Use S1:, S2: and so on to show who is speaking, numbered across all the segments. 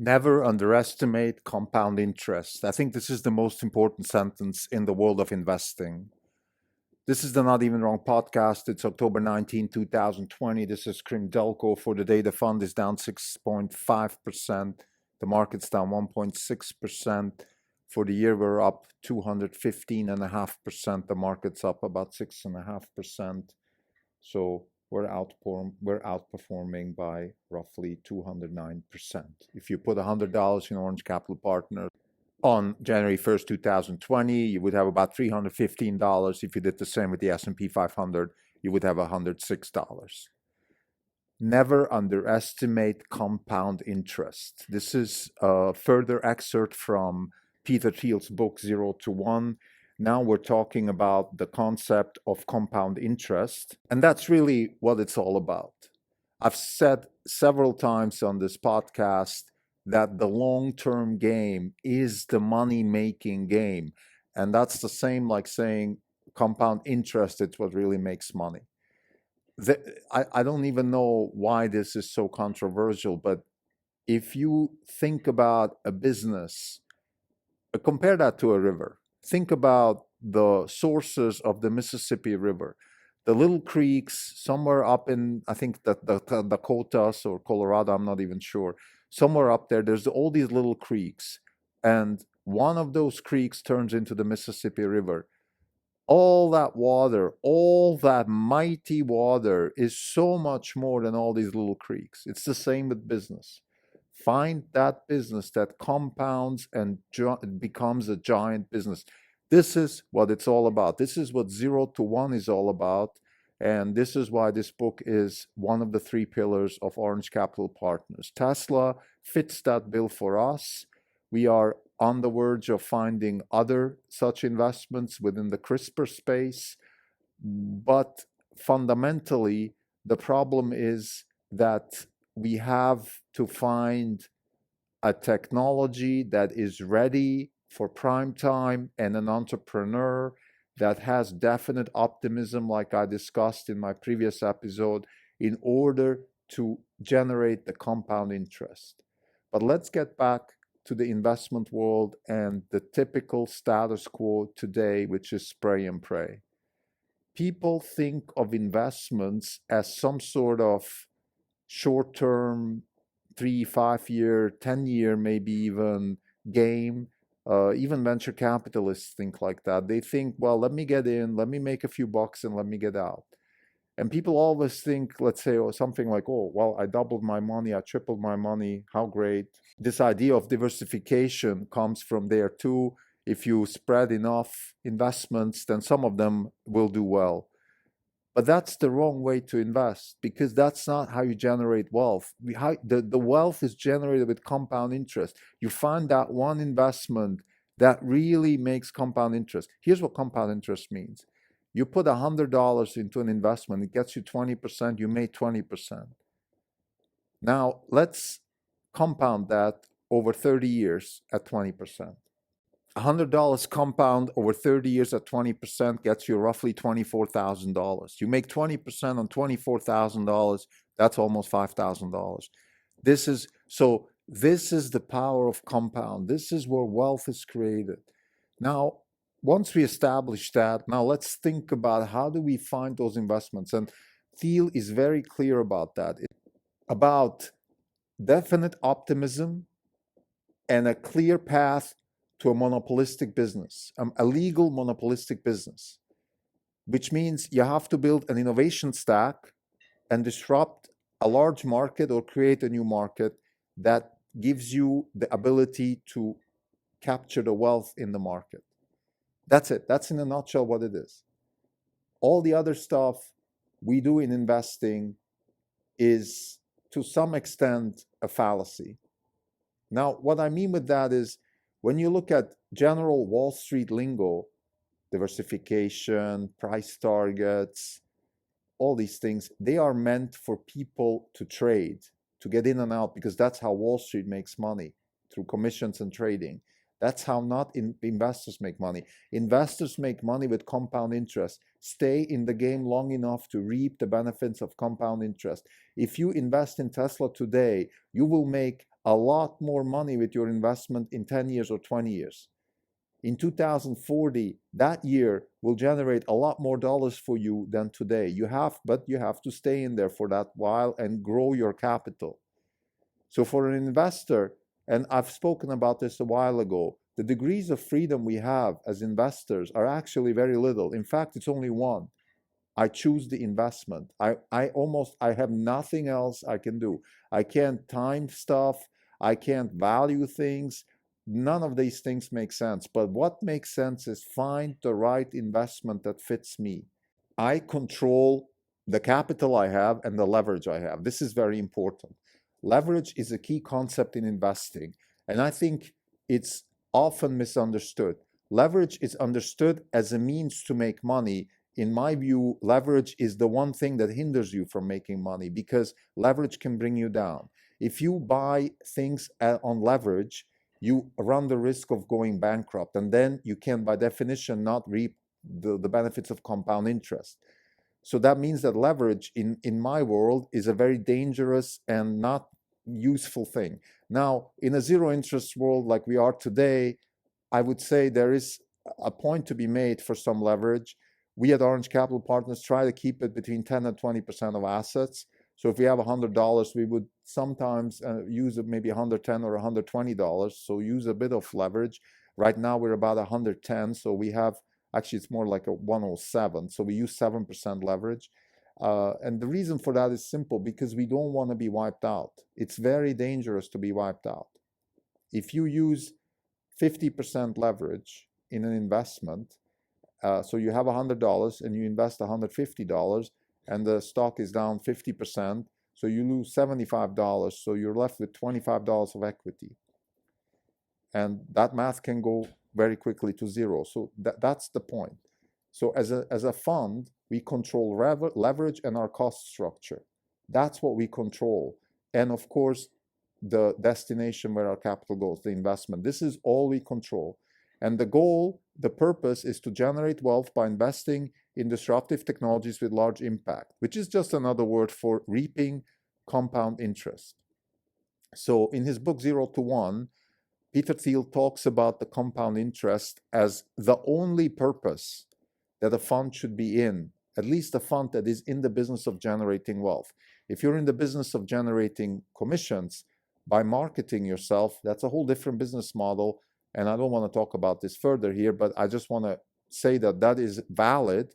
S1: Never underestimate compound interest. I think this is the most important sentence in the world of investing. This is the Not Even Wrong podcast. It's October 19, 2020. This is Krim Delco. For the day, the fund is down 6.5%. The market's down 1.6%. For the year, we're up 215.5%. The market's up about 6.5%. So we're outperforming by roughly 209%. If you put $100 in Orange Capital Partners on January 1st, 2020, you would have about $315. If you did the same with the S&P 500, you would have $106. Never underestimate compound interest. This is a further excerpt from Peter Thiel's book, Zero to One. Now we're talking about the concept of compound interest, and that's really what it's all about. I've said several times on this podcast that the long-term game is the money-making game, and that's the same like saying compound interest, it's what really makes money. I don't even know why this is so controversial, but if you think about a business, compare that to a river. Think about the sources of the Mississippi River. The little creeks somewhere up in, I think, the Dakotas or Colorado, I'm not even sure. Somewhere up there, there's all these little creeks. And one of those creeks turns into the Mississippi River. All that water, all that mighty water is so much more than all these little creeks. It's the same with business. Find that business that compounds and becomes a giant business. This is what it's all about. This is what Zero to One is all about. And this is why this book is one of the three pillars of Orange Capital Partners. Tesla fits that bill for us. We are on the verge of finding other such investments within the CRISPR space. But fundamentally, the problem is that we have to find a technology that is ready for prime time and an entrepreneur that has definite optimism, like I discussed in my previous episode, in order to generate the compound interest. But let's get back to the investment world and the typical status quo today, which is spray and pray. People think of investments as some sort of short-term, 3, 5-year, 10-year, maybe even game. Even venture capitalists think like that. They think, well, let me get in, let me make a few bucks, and let me get out. And people always think, let's say, or something like, oh, well, I doubled my money, I tripled my money, how great. This idea of diversification comes from there too. If you spread enough investments, then some of them will do well. But that's the wrong way to invest, because that's not how you generate wealth. The wealth is generated with compound interest. You find that one investment that really makes compound interest. Here's what compound interest means. You put $100 into an investment, it gets you 20%, you made 20%. Now, let's compound that over 30 years at 20%. $100 compound over 30 years at 20% gets you roughly $24,000. You make 20% on $24,000, that's almost $5,000. This is the power of compound. This is where wealth is created. Now, once we establish that, now let's think about how do we find those investments. And Thiel is very clear about that. It's about definite optimism and a clear path to a monopolistic business, a legal monopolistic business, which means you have to build an innovation stack and disrupt a large market or create a new market that gives you the ability to capture the wealth in the market. That's it. That's in a nutshell what it is. All the other stuff we do in investing is to some extent a fallacy. Now, what I mean with that is when you look at general Wall Street lingo, diversification, price targets, all these things, they are meant for people to trade, to get in and out, because that's how Wall Street makes money, through commissions and trading. That's how not investors make money. Investors make money with compound interest. Stay in the game long enough to reap the benefits of compound interest. If you invest in Tesla today, you will make a lot more money with your investment in 10 years or 20 years. In 2040, that year will generate a lot more dollars for you than today. But you have to stay in there for that while and grow your capital. So for an investor, and I've spoken about this a while ago, the degrees of freedom we have as investors are actually very little. In fact, it's only one. I choose the investment. I have nothing else I can do. I can't time stuff. I can't value things. None of these things make sense. But what makes sense is find the right investment that fits me. I control the capital I have and the leverage I have. This is very important. Leverage is a key concept in investing, and I think it's often misunderstood. Leverage is understood as a means to make money. In my view, leverage is the one thing that hinders you from making money, because leverage can bring you down. If you buy things on leverage, you run the risk of going bankrupt, and then you can, by definition, not reap the benefits of compound interest. So that means that leverage in my world is a very dangerous and not useful thing. Now, in a zero interest world like we are today, I would say there is a point to be made for some leverage. We at Orange Capital Partners try to keep it between 10 and 20% of assets. So if we have $100, we would sometimes use maybe $110 or $120. So use a bit of leverage. Right now we're about 110. So we have, actually it's more like a 107. So we use 7% leverage. And the reason for that is simple, because we don't want to be wiped out. It's very dangerous to be wiped out. If you use 50% leverage in an investment, so you have $100 and you invest $150 and the stock is down 50%, so you lose $75, so you're left with $25 of equity. And that math can go very quickly to zero. So that's the point. So as a fund, we control leverage and our cost structure. That's what we control. And of course, the destination where our capital goes, the investment. This is all we control. And the goal, the purpose, is to generate wealth by investing in disruptive technologies with large impact, which is just another word for reaping compound interest. So in his book, 0 to 1, Peter Thiel talks about the compound interest as the only purpose that a fund should be in, at least a fund that is in the business of generating wealth. If you're in the business of generating commissions by marketing yourself, that's a whole different business model. And I don't want to talk about this further here, but I just want to say that that is valid.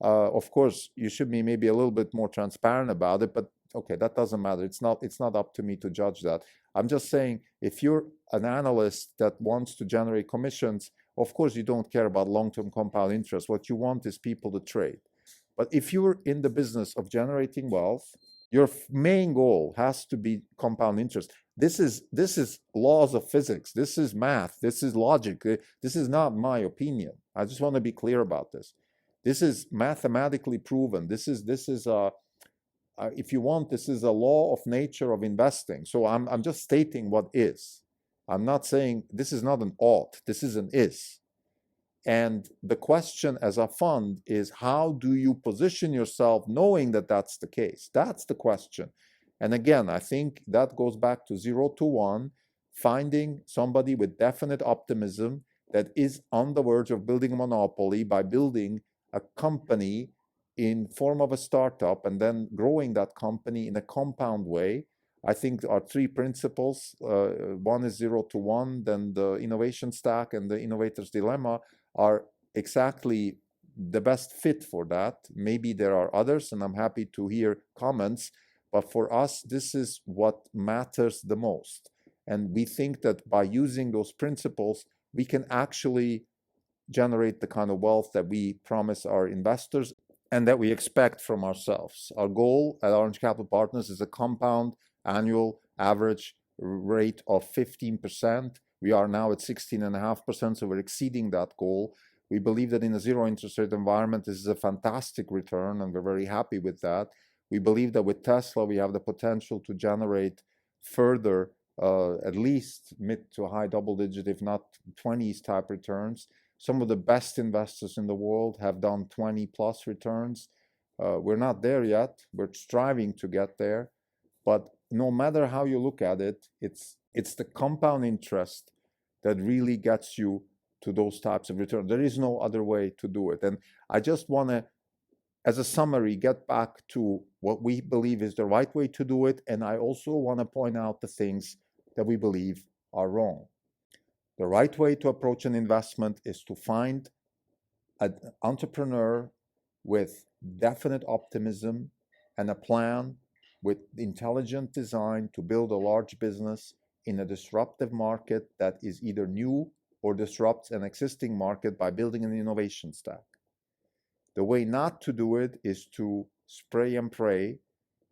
S1: Of course, you should be maybe a little bit more transparent about it, but okay, that doesn't matter. It's not up to me to judge that. I'm just saying, if you're an analyst that wants to generate commissions, of course you don't care about long-term compound interest. What you want is people to trade. But if you're in the business of generating wealth, your main goal has to be compound interest. This is laws of physics. This is math. This is logic. This is not my opinion. I just want to be clear about this. This is mathematically proven. This is if you want, this is a law of nature of investing. So I'm just stating what is. I'm not saying this is not an ought. This is an is. And the question as a fund is, how do you position yourself knowing that that's the case? That's the question. And again, I think that goes back to 0 to 1, finding somebody with definite optimism that is on the verge of building a monopoly by building a company in form of a startup and then growing that company in a compound way. I think our three principles, one is 0 to 1, then the innovation stack and the innovator's dilemma are exactly the best fit for that. Maybe there are others, and I'm happy to hear comments, but for us, this is what matters the most. And we think that by using those principles, we can actually generate the kind of wealth that we promise our investors and that we expect from ourselves. Our goal at Orange Capital Partners is a compound annual average rate of 15%. We are now at 16.5%, so we're exceeding that goal. We believe that in a zero interest rate environment, this is a fantastic return, and we're very happy with that. We believe that with Tesla, we have the potential to generate further, at least mid to high double digit, if not 20s type returns. Some of the best investors in the world have done 20 plus returns. We're not there yet. We're striving to get there. But no matter how you look at it, it's It's the compound interest that really gets you to those types of returns. There is no other way to do it. And I just want to, as a summary, get back to what we believe is the right way to do it. And I also want to point out the things that we believe are wrong. The right way to approach an investment is to find an entrepreneur with definite optimism and a plan with intelligent design to build a large business in a disruptive market that is either new or disrupts an existing market by building an innovation stack. The way not to do it is to spray and pray,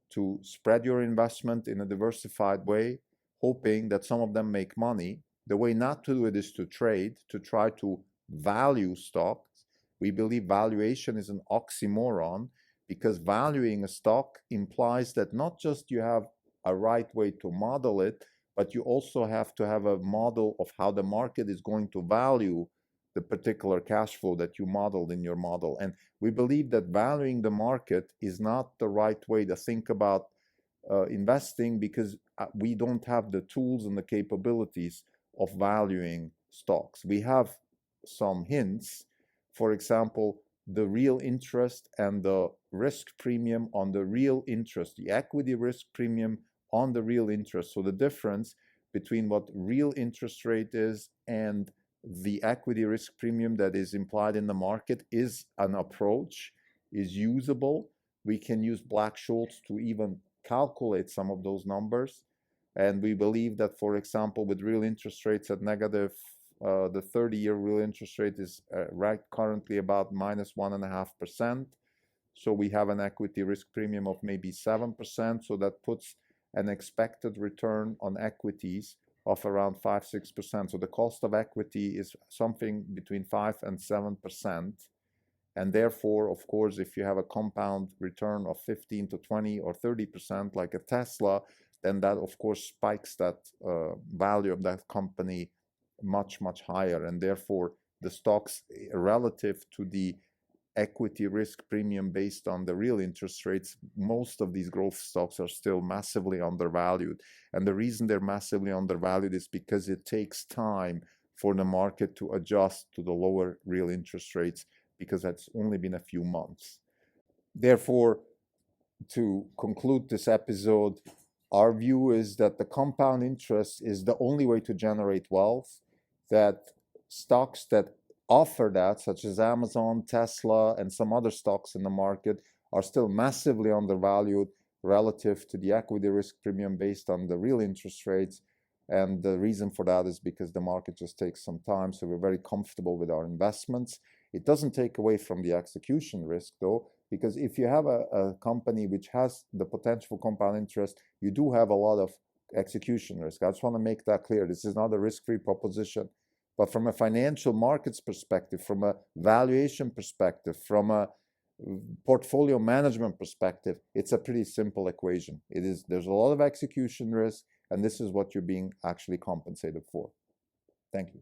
S1: to spread your investment in a diversified way, hoping that some of them make money. The way not to do it is to trade, to try to value stocks. We believe valuation is an oxymoron because valuing a stock implies that not just you have a right way to model it, but you also have to have a model of how the market is going to value the particular cash flow that you modeled in your model. And we believe that valuing the market is not the right way to think about investing because we don't have the tools and the capabilities of valuing stocks. We have some hints. For example, the real interest and the risk premium on the real interest, the equity risk premium on the real interest. So the difference between what real interest rate is and the equity risk premium that is implied in the market is an approach, is usable. We can use Black-Scholes to even calculate some of those numbers. And we believe that, for example, with real interest rates at negative, the 30-year real interest rate is right currently about minus 1.5%. So we have an equity risk premium of maybe 7%. So that puts an expected return on equities of around 5-6%. So the cost of equity is something between 5 and 7%. And therefore, of course, if you have a compound return of 15 to 20 or 30%, like a Tesla, then that, of course, spikes that value of that company much, much higher. And therefore, the stocks relative to the equity risk premium based on the real interest rates, most of these growth stocks are still massively undervalued. And the reason they're massively undervalued is because it takes time for the market to adjust to the lower real interest rates because that's only been a few months. Therefore, to conclude this episode, our view is that the compound interest is the only way to generate wealth, that stocks that offer that, such as Amazon, Tesla, and some other stocks in the market, are still massively undervalued relative to the equity risk premium based on the real interest rates. And the reason for that is because the market just takes some time. So we're very comfortable with our investments. It doesn't take away from the execution risk, though, because if you have a company which has the potential for compound interest, you do have a lot of execution risk. I just want to make that clear. This is not a risk-free proposition. But from a financial markets perspective, from a valuation perspective, from a portfolio management perspective, it's a pretty simple equation. There's a lot of execution risk, and this is what you're being actually compensated for. Thank you.